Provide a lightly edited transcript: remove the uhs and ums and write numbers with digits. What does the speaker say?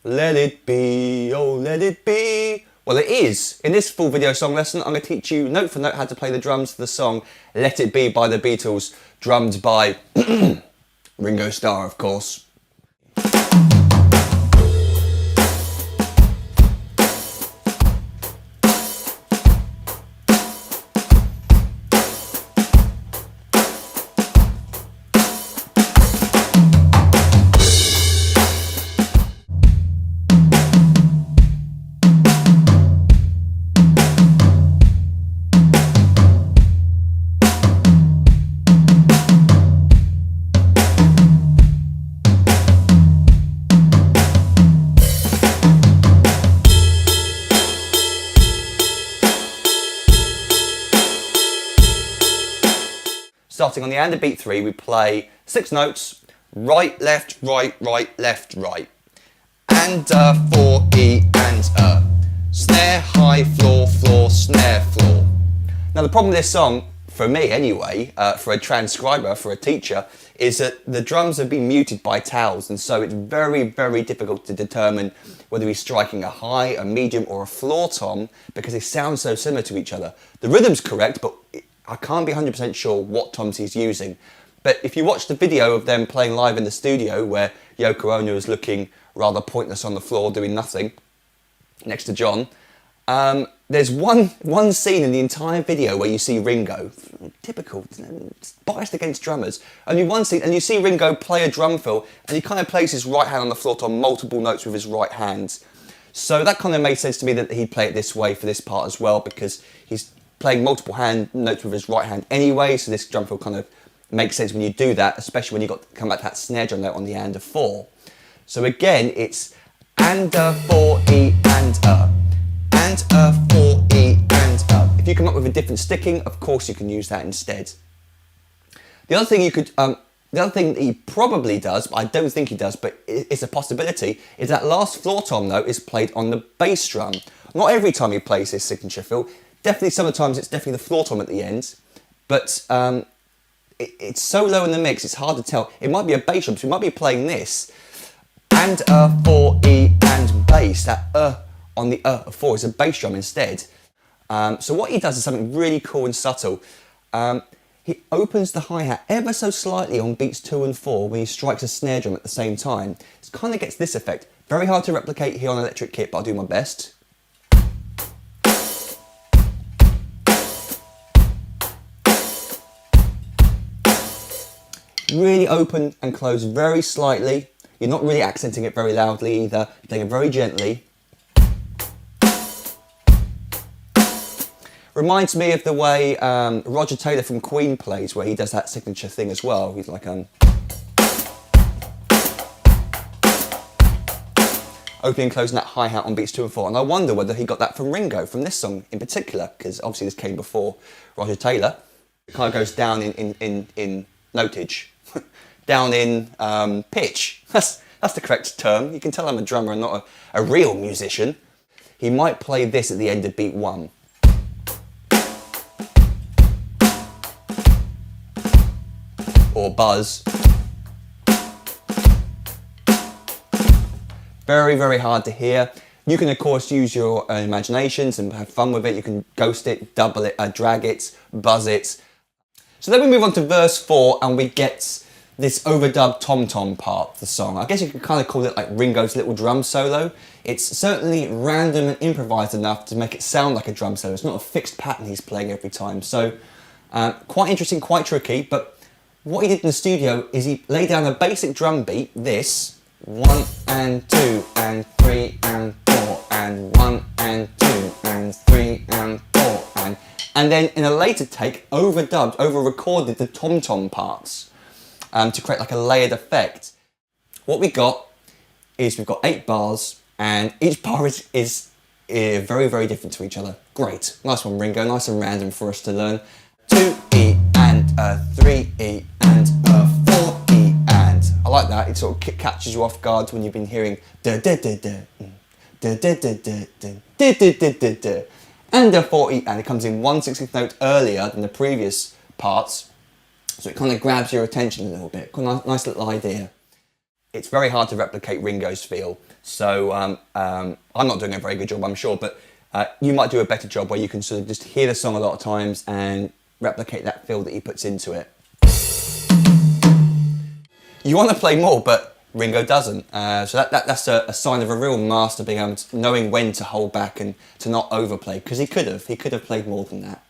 Let it be, oh let it be. Well, it is. In this full video song lesson, I'm going to teach you note for note how to play the drums to the song Let It Be by the Beatles, drummed by Ringo Starr, of course. Starting on the and beat 3, we play 6 notes, right, left, left, right. And 4, E, and snare, high, floor, floor, snare, floor. Now the problem with this song, for me anyway, for a transcriber, for a teacher, is that the drums have been muted by towels, and so it's very, very difficult to determine whether he's striking a high, a medium, or a floor tom, because they sound so similar to each other. The rhythm's correct, but I can't be 100% sure what toms he's using. But if you watch the video of them playing live in the studio, where Yoko Ono is looking rather pointless on the floor doing nothing next to John, there's one scene in the entire video where you see Ringo, typical, biased against drummers, only one scene, and you see Ringo play a drum fill, and he kind of plays his right hand on the floor tom multiple notes with his right hand. So that kind of made sense to me that he'd play it this way for this part as well, because he's playing multiple hand notes with his right hand anyway, so this drum fill kind of makes sense when you do that, especially when you come back to that snare drum note on the and 4. So again, it's and 4, E, and 4, E, and If you come up with a different sticking, of course you can use that instead. The other thing the other thing that he probably does, but I don't think he does, but it's a possibility, is that last floor tom note is played on the bass drum. Not every time he plays his signature fill. Definitely, sometimes it's definitely the floor tom at the end, but it's so low in the mix, it's hard to tell. It might be a bass drum, so he might be playing this, and 4, E, and bass. That on the 4 is a bass drum instead. So what he does is something really cool and subtle. He opens the hi-hat ever so slightly on beats 2 and 4 when he strikes a snare drum at the same time. It kind of gets this effect. Very hard to replicate here on electric kit, but I'll do my best. Really open and close very slightly. You're not really accenting it very loudly either. You're playing it very gently. Reminds me of the way Roger Taylor from Queen plays, where he does that signature thing as well. He's like opening and closing that hi-hat on beats 2 and 4. And I wonder whether he got that from Ringo, from this song in particular, because obviously this came before Roger Taylor. It kind of goes down in notage. Down in pitch. That's the correct term. You can tell I'm a drummer and not a real musician. He might play this at the end of beat 1. Or buzz. Very, very hard to hear. You can of course use your own imaginations and have fun with it. You can ghost it, double it, drag it, buzz it. So then we move on to verse 4 and we get this overdub tom-tom part of the song. I guess you could kind of call it like Ringo's little drum solo. It's certainly random and improvised enough to make it sound like a drum solo. It's not a fixed pattern he's playing every time. So quite interesting, quite tricky, but what he did in the studio is he laid down a basic drum beat, this, 1 and 2 and 3 and 4 and 1 and 2 and 3 and 4 and then in a later take over-recorded the tom-tom parts to create like a layered effect. What we got is we've got 8 bars and each bar is very, very different to each other. Great, nice one Ringo, nice and random for us to learn. 2 E and 3 E and 4 E and. I like that, it sort of catches you off guard when you've been hearing da da da da da da da da da da da da da da and a 4 E and. It comes in 1/16th note earlier than the previous parts, so it kind of grabs your attention a little bit. Nice little idea. it's very hard to replicate Ringo's feel. So I'm not doing a very good job, I'm sure, but you might do a better job where you can sort of just hear the song a lot of times and replicate that feel that he puts into it. You want to play more, but Ringo doesn't. So that's a sign of a real master, being able to, knowing when to hold back and to not overplay, because he could have played more than that.